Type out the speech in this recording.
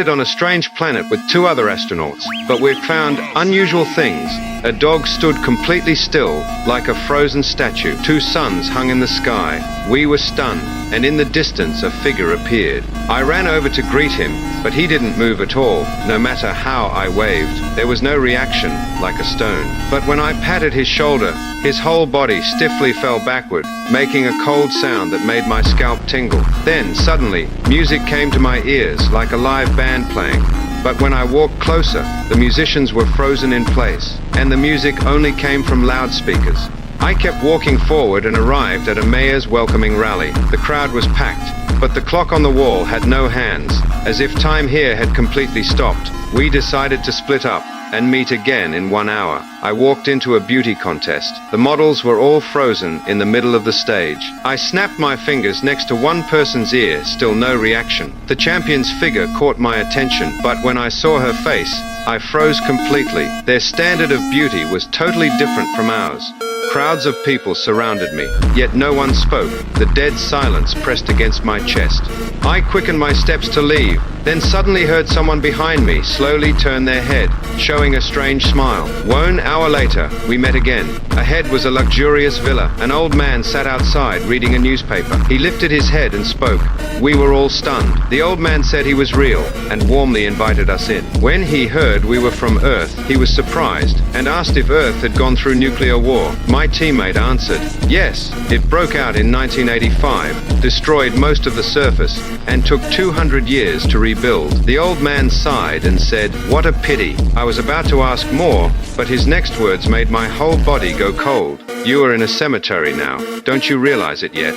On a strange planet with two other astronauts, but we'd found unusual things. A dog stood completely still, like a frozen statue. Two suns hung in the sky. We were stunned, and in the distance a figure appeared. I ran over to greet him, but he didn't move at all. No matter how I waved, there was no reaction, like a stone. But when I patted his shoulder, his whole body stiffly fell backward, making a cold sound that made my scalp tingle. Then, suddenly, music came to my ears, like a live band playing. But when I walked closer, the musicians were frozen in place, and the music only came from loudspeakers. I kept walking forward and arrived at a mayor's welcoming rally. The crowd was packed, but the clock on the wall had no hands, as if time here had completely stopped. We decided to split up and meet again in 1 hour. I walked into a beauty contest. The models were all frozen in the middle of the stage. I snapped my fingers next to one person's ear, still no reaction. The champion's figure caught my attention, but when I saw her face, I froze completely. Their standard of beauty was totally different from ours. Crowds of people surrounded me, yet no one spoke. The dead silence pressed against my chest. I quickened my steps to leave, then suddenly heard someone behind me slowly turn their head, showing a strange smile. 1 hour later, we met again. Ahead was a luxurious villa. An old man sat outside reading a newspaper. He lifted his head and spoke. We were all stunned. The old man said he was real and warmly invited us in. When he heard we were from Earth, he was surprised and asked if Earth had gone through nuclear war. My teammate answered, yes, it broke out in 1985, destroyed most of the surface, and took 200 years to rebuild. The old man sighed and said, what a pity. I was about to ask more, but his next words made my whole body go cold. You are in a cemetery now. Don't you realize it yet?